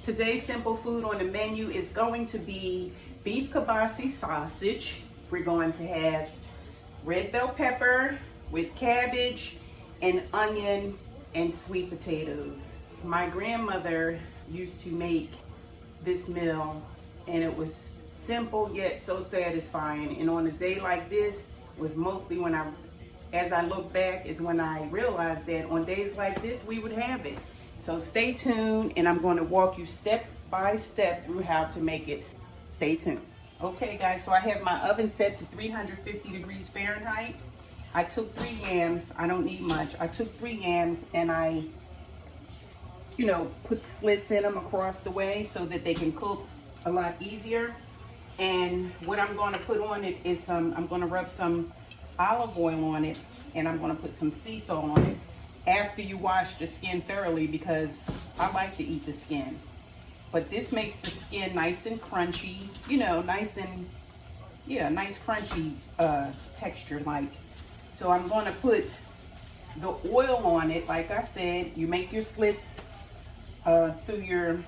Today's simple food on the menu is going to be beef kielbasa sausage. We're going to have red bell pepper with cabbage and onion and sweet potatoes. My grandmother used to make this meal and it was simple yet so satisfying. And on a day like this was mostly when as I look back, is when I realized that on days like this, we would have it. So stay tuned, and I'm going to walk you step by step through how to make it. Stay tuned. Okay guys, so I have my oven set to 350 degrees Fahrenheit. I took 3 yams, I don't need much. I took 3 yams and I, put slits in them across the way so that they can cook a lot easier. And what I'm going to put on it is I'm going to rub some olive oil on it, and I'm going to put some sea salt on it after you wash the skin thoroughly, because I like to eat the skin. But this makes the skin nice and crunchy, nice crunchy texture like. So I'm going to put the oil on it. Like I said, you make your slits through your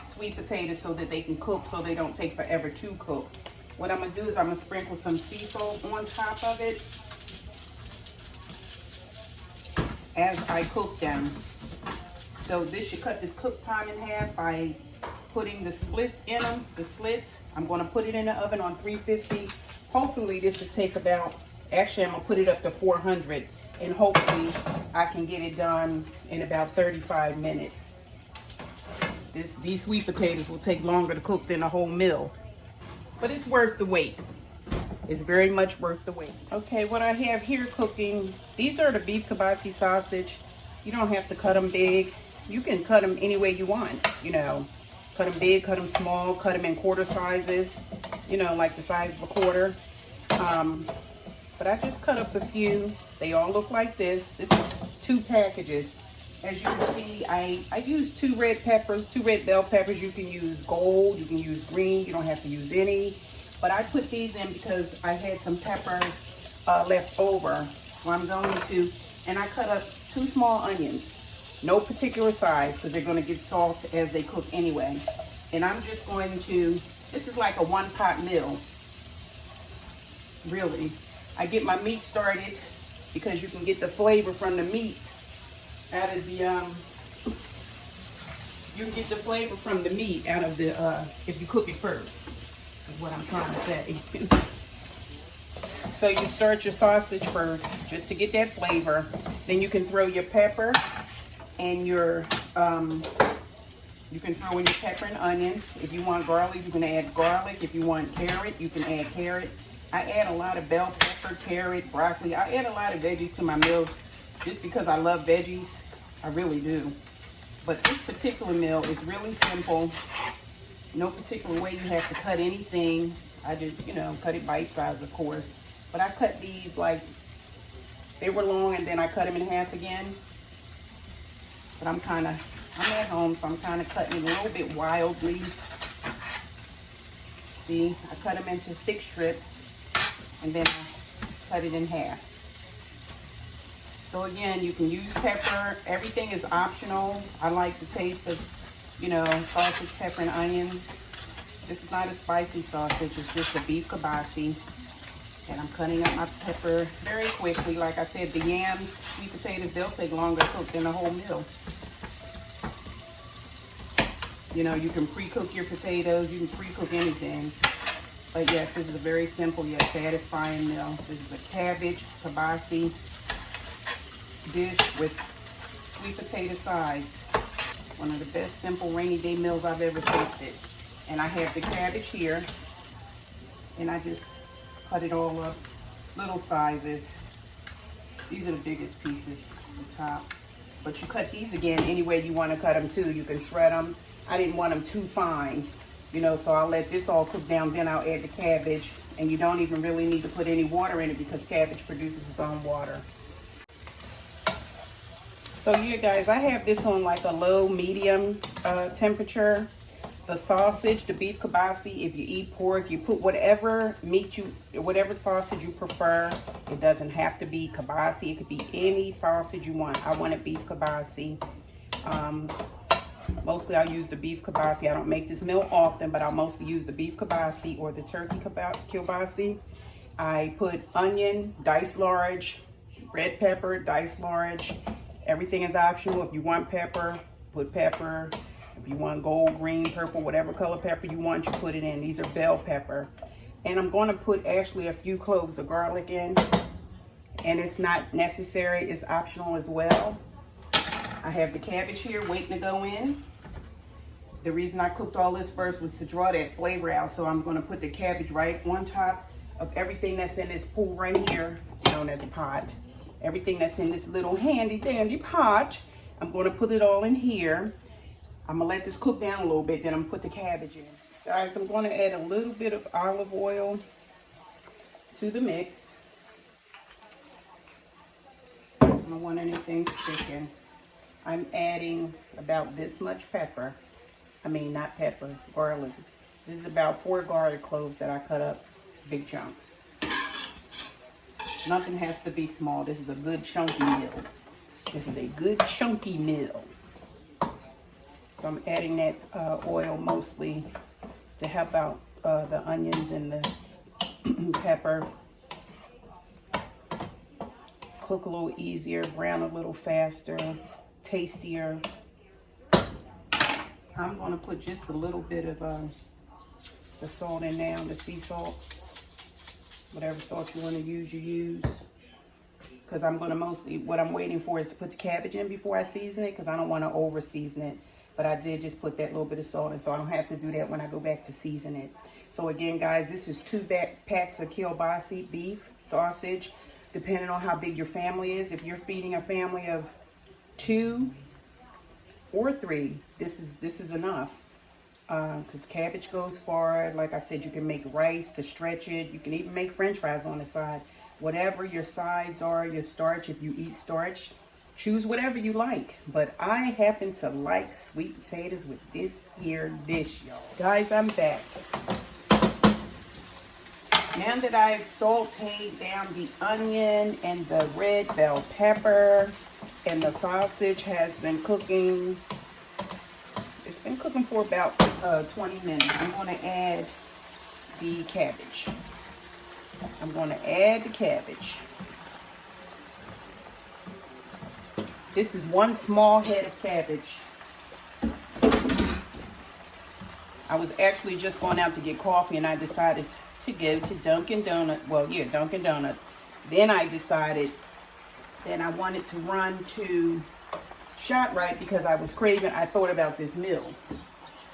sweet potatoes so that they can cook, so they don't take forever to cook. What I'm going to do is I'm going to sprinkle some sea salt on top of it as I cook them. So this should cut the cook time in half by putting the splits in them, I'm going to put it in the oven on 350. Hopefully this will take about, actually I'm going to put it up to 400, and hopefully I can get it done in about 35 minutes. These sweet potatoes will take longer to cook than a whole meal, but it's worth the wait. It's very much worth the wait. Okay, what I have here cooking, these are the beef kielbasa sausage. You don't have to cut them big. You can cut them any way you want, Cut them big, cut them small, cut them in quarter sizes, like the size of a quarter. But I just cut up a few. They all look like this. This is 2 packages. As you can see, I use 2 red peppers, 2 red bell peppers. You can use gold, you can use green, you don't have to use any. But I put these in because I had some peppers left over. So I'm going to, and I cut up 2 small onions. No particular size, because they're going to get soft as they cook anyway. And I'm just going to, this is like a 1-pot meal. Really. I get my meat started because you can get the flavor from the meat out of the, you can get the flavor from the meat out of the, if you cook it first, is what I'm trying to say. So you start your sausage first, just to get that flavor. Then you can throw your pepper and your, you can throw in your pepper and onion. If you want garlic, you can add garlic. If you want carrot, you can add carrot. I add a lot of bell pepper, carrot, broccoli. I add a lot of veggies to my meals just because I love veggies. I really do. But this particular meal is really simple. No particular way you have to cut anything. I just, cut it bite size, of course. But I cut these like, they were long, and then I cut them in half again. But I'm at home, so I'm kind of cutting it a little bit wildly. See, I cut them into thick strips, and then I cut it in half. So again, you can use pepper. Everything is optional. I like the taste of, sausage, pepper, and onion. This is not a spicy sausage. It's just a beef kielbasa. And I'm cutting up my pepper very quickly. Like I said, the yams, sweet potatoes, they'll take longer to cook than a whole meal. You can pre-cook your potatoes. You can pre-cook anything. But yes, this is a very simple yet satisfying meal. This is a cabbage kielbasa dish with sweet potato sides. One of the best simple rainy day meals I've ever tasted. And I have the cabbage here, and I just cut it all up, little sizes. These are the biggest pieces at the top. But you cut these again any way you want to cut them too. You can shred them. I didn't want them too fine, so I'll let this all cook down, then I'll add the cabbage. And you don't even really need to put any water in it because cabbage produces its own water. So yeah, guys, I have this on like a low medium temperature. The sausage, the beef kielbasa, if you eat pork, you put whatever whatever sausage you prefer. It doesn't have to be kielbasa. It could be any sausage you want. I want a beef kielbasa. Mostly I'll use the beef kielbasa. I don't make this meal often, but I'll mostly use the beef kielbasa or the turkey kielbasa. I put onion, diced large, red pepper, diced large. Everything is optional. If you want pepper, put pepper. If you want gold, green, purple, whatever color pepper you want, you put it in. These are bell pepper. And I'm going to put actually a few cloves of garlic in. And it's not necessary, it's optional as well. I have the cabbage here waiting to go in. The reason I cooked all this first was to draw that flavor out. So I'm going to put the cabbage right on top of everything that's in this pool right here, known as a pot. Everything that's in this little handy dandy pot, I'm going to put it all in here. I'm going to let this cook down a little bit, then I'm going to put the cabbage in. Guys, I'm going to add a little bit of olive oil to the mix. I don't want anything sticking. I'm adding about this much pepper. I mean, not pepper, garlic. This is about 4 garlic cloves that I cut up, big chunks. Nothing has to be small. This is a good chunky meal. This is a good chunky meal. So I'm adding that oil mostly to help out the onions and the pepper. Cook a little easier, brown a little faster, tastier. I'm going to put just a little bit of the salt in now, the sea salt. Whatever salt you want to use, you use. Because I'm going to mostly, what I'm waiting for is to put the cabbage in before I season it, because I don't want to over season it. But I did just put that little bit of salt in, so I don't have to do that when I go back to season it. So again, guys, this is 2 packs of kielbasa beef sausage, depending on how big your family is. If you're feeding a family of 2 or 3, this is enough. Because cabbage goes far. Like I said, you can make rice to stretch it. You can even make french fries on the side. Whatever your sides are, your starch, if you eat starch, choose whatever you like. But I happen to like sweet potatoes with this here dish, y'all. Guys, I'm back. Now that I've sauteed down the onion and the red bell pepper and the sausage has been cooking, it's been cooking for about 20 minutes. I'm going to add the cabbage. I'm going to add the cabbage. This is 1 small head of cabbage. I was actually just going out to get coffee and I decided to go to Dunkin' Donuts. Well, yeah, Dunkin' Donuts. Then I decided that I wanted to run to ShopRite because I thought about this meal.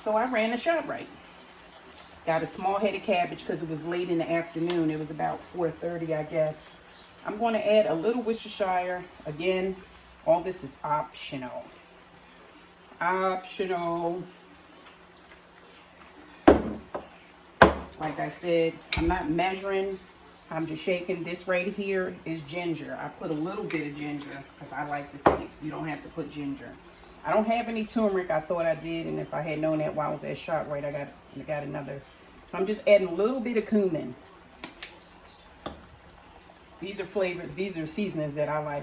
So I ran to ShopRite. Got a small head of cabbage because it was late in the afternoon. It was about 4:30, I guess. I'm going to add a little Worcestershire. Again, all this is optional. Optional. Like I said, I'm not measuring. I'm just shaking. This right here is ginger. I put a little bit of ginger because I like the taste. You don't have to put ginger. I don't have any turmeric. I thought I did, and if I had known that while I was at ShopRite, I got another. So I'm just adding a little bit of cumin. These are flavored. These are seasonings that I like.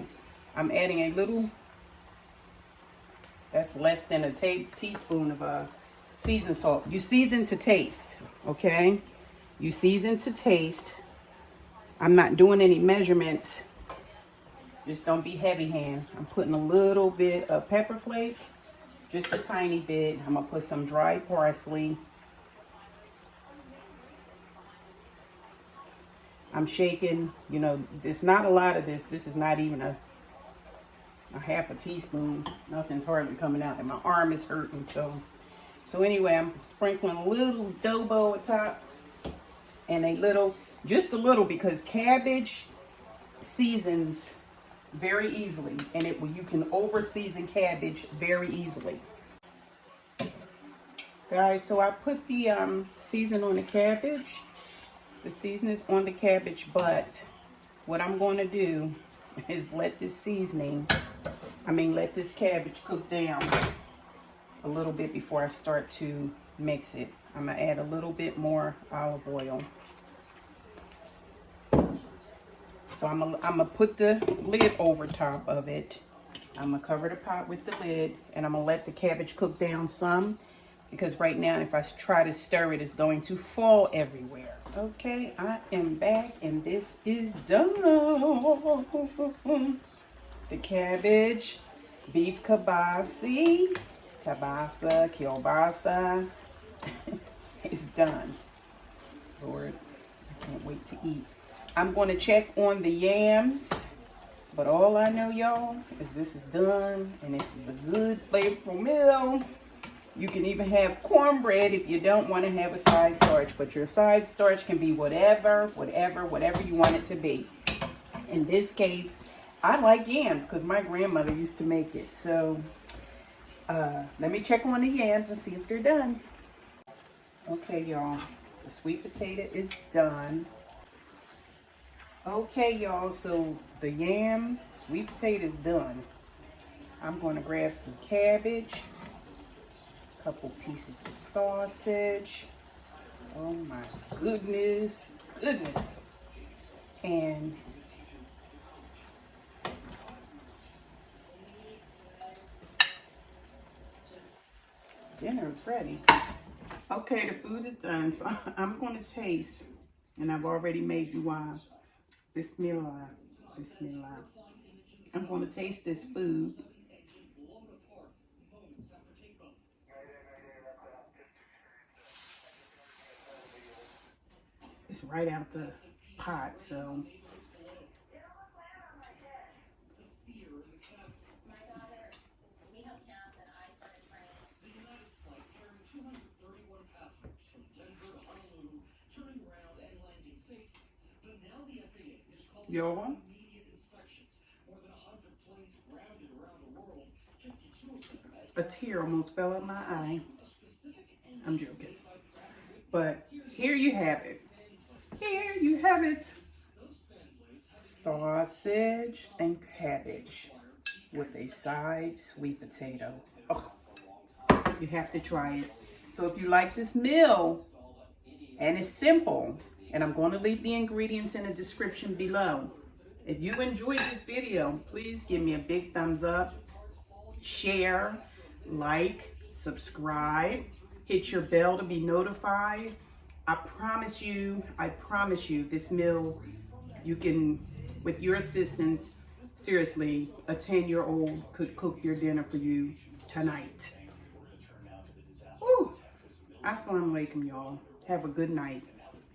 I'm adding a little. That's less than a teaspoon of seasoned salt. You season to taste, okay? You season to taste. I'm not doing any measurements. Just don't be heavy hand. I'm putting a little bit of pepper flake, just a tiny bit. I'm gonna put some dry parsley. I'm shaking, you know, there's not a lot of this. This is not even a half a teaspoon. Nothing's hardly coming out, and my arm is hurting. So anyway, I'm sprinkling a little adobo on top, and just a little, because cabbage seasons very easily, and you can over season cabbage very easily. Guys, so I put the season on the cabbage. The seasoning is on the cabbage, but what I'm going to do is let this cabbage cook down a little bit before I start to mix it. I'm going to add a little bit more olive oil. So I'm gonna put the lid over top of it. I'm gonna cover the pot with the lid, and I'm gonna let the cabbage cook down some, because right now if I try to stir it, it's going to fall everywhere. Okay, I am back and this is done. The cabbage, beef kielbasa, kielbasa is done. Lord, I can't wait to eat. I'm going to check on the yams, but all I know, y'all, is this is done, and this is a good, flavorful meal. You can even have cornbread if you don't want to have a side starch, but your side starch can be whatever you want it to be. In this case, I like yams because my grandmother used to make it. So let me check on the yams and see if they're done. Okay, y'all, the sweet potato is done. Okay, y'all, so the yam, sweet potato is done. I'm going to grab some cabbage, a couple pieces of sausage. Oh my goodness. And dinner is ready. Okay, the food is done, so I'm going to taste, and I've already made dua. Bismillah. I'm going to taste this food. It's right out the pot, so. Y'all, a tear almost fell out my eye. I'm joking. But here you have it. Sausage and cabbage with a side sweet potato. Oh, you have to try it. So if you like this meal, and it's simple, and I'm going to leave the ingredients in the description below. If you enjoyed this video, please give me a big thumbs up, share, like, subscribe, hit your bell to be notified. I promise you, this meal, you can, with your assistance, seriously, a 10-year-old could cook your dinner for you tonight. Woo! Assalamu alaikum, y'all. Have a good night.